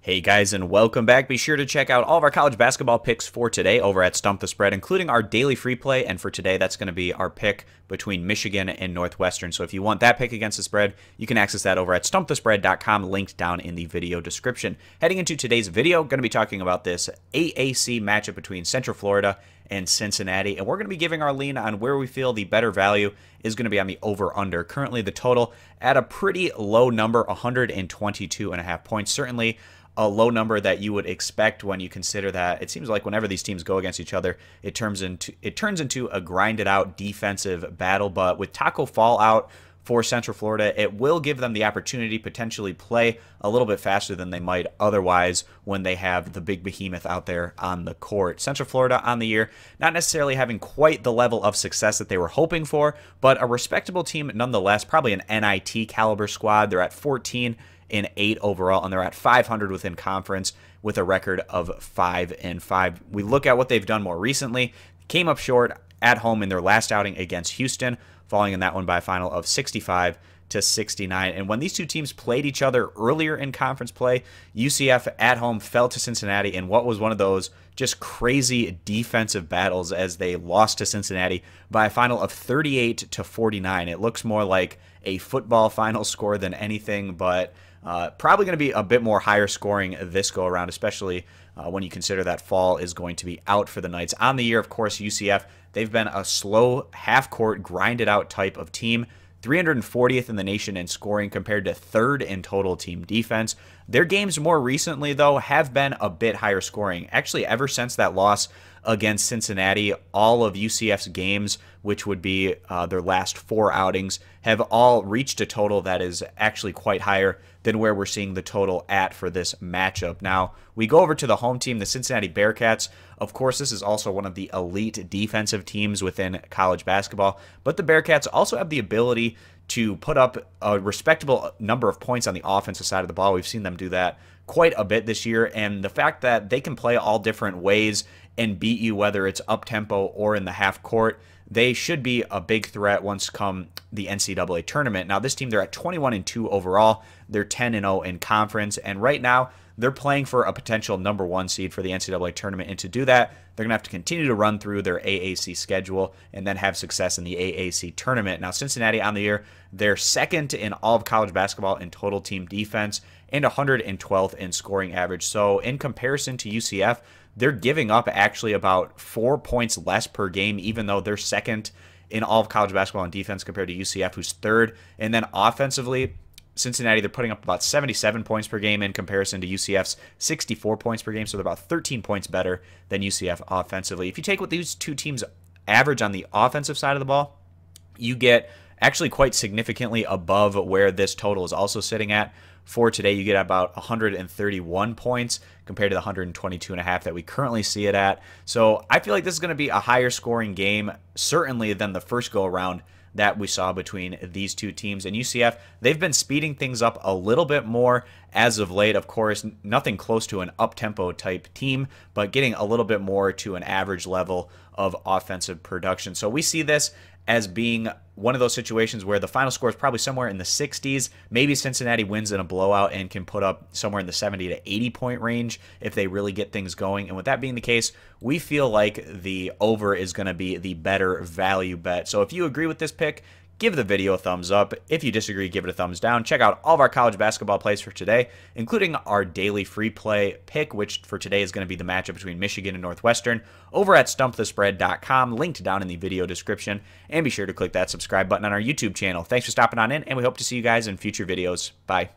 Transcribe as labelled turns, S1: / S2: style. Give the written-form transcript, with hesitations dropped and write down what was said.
S1: Hey guys, and welcome back. Be sure to check out all of our college basketball picks for today over at Stump the Spread, including our daily free play. And for today, that's going to be our pick between Michigan and Northwestern. So if you want that pick against the spread, you can access that over at stumpthespread.com, linked down in the video description. Heading into today's video, going to be talking about this AAC matchup between Central Florida and Cincinnati, and we're going to be giving our lean on where we feel the better value is going to be on the over-under. Currently, the total at a pretty low number, 122.5 points. Certainly a low number that you would expect when you consider that it seems like whenever these teams go against each other, it turns into a grinded out defensive battle. But with Taco Fall out for Central Florida, it will give them the opportunity to potentially play a little bit faster than they might otherwise when they have the big behemoth out there on the court. Central Florida on the year, not necessarily having quite the level of success that they were hoping for, but a respectable team nonetheless, probably an NIT caliber squad. They're at 14-8 overall, and they're at 500 within conference with a record of 5-5. We look at what they've done more recently. Came up short at home in their last outing against Houston, falling in that one by a final of 65-69. And when these two teams played each other earlier in conference play, UCF at home fell to Cincinnati in what was one of those just crazy defensive battles as they lost to Cincinnati by a final of 38-49. It looks more like a football final score than anything, but probably going to be a bit more higher scoring this go around, especially when you consider that Fall is going to be out for the Knights. On the year, of course, UCF, they've been a slow, half-court, grinded-out type of team. 340th in the nation in scoring compared to 3rd in total team defense. Their games more recently, though, have been a bit higher scoring. Actually, ever since that loss against Cincinnati, all of UCF's games, which would be their last 4 outings, have all reached a total that is actually quite higher than where we're seeing the total at for this matchup. Now, we go over to the home team, the Cincinnati Bearcats. Of course, this is also one of the elite defensive teams within college basketball, but the Bearcats also have the ability to put up a respectable number of points on the offensive side of the ball. We've seen them do that quite a bit this year, and the fact that they can play all different ways and beat you, whether it's up-tempo or in the half court, they should be a big threat once come the NCAA tournament. Now, this team, they're at 21-2 overall. They're 10-0 in conference, and right now, they're playing for a potential #1 seed for the NCAA tournament, and to do that, they're going to have to continue to run through their AAC schedule and then have success in the AAC tournament. Now, Cincinnati on the year, they're 2nd in all of college basketball in total team defense and 112th in scoring average. So in comparison to UCF, they're giving up actually about 4 points less per game, even though they're 2nd in all of college basketball in defense compared to UCF, who's 3rd. And then offensively, Cincinnati, they're putting up about 77 points per game in comparison to UCF's 64 points per game, so they're about 13 points better than UCF offensively. If you take what these two teams average on the offensive side of the ball, you get actually quite significantly above where this total is also sitting at. For today, you get about 131 points compared to the 122.5 that we currently see it at. So I feel like this is going to be a higher scoring game, certainly than the first go-around that we saw between these two teams. And UCF, they've been speeding things up a little bit more as of late. Of course, nothing close to an up-tempo type team, but getting a little bit more to an average level of offensive production. So we see this as being one of those situations where the final score is probably somewhere in the 60s. Maybe Cincinnati wins in a blowout and can put up somewhere in the 70 to 80 point range if they really get things going. And with that being the case, we feel like the over is going to be the better value bet. So if you agree with this pick, give the video a thumbs up. If you disagree, give it a thumbs down. Check out all of our college basketball plays for today, including our daily free play pick, which for today is going to be the matchup between Michigan and Northwestern, over at stumpthespread.com, linked down in the video description. And be sure to click that subscribe button on our YouTube channel. Thanks for stopping on in, and we hope to see you guys in future videos. Bye.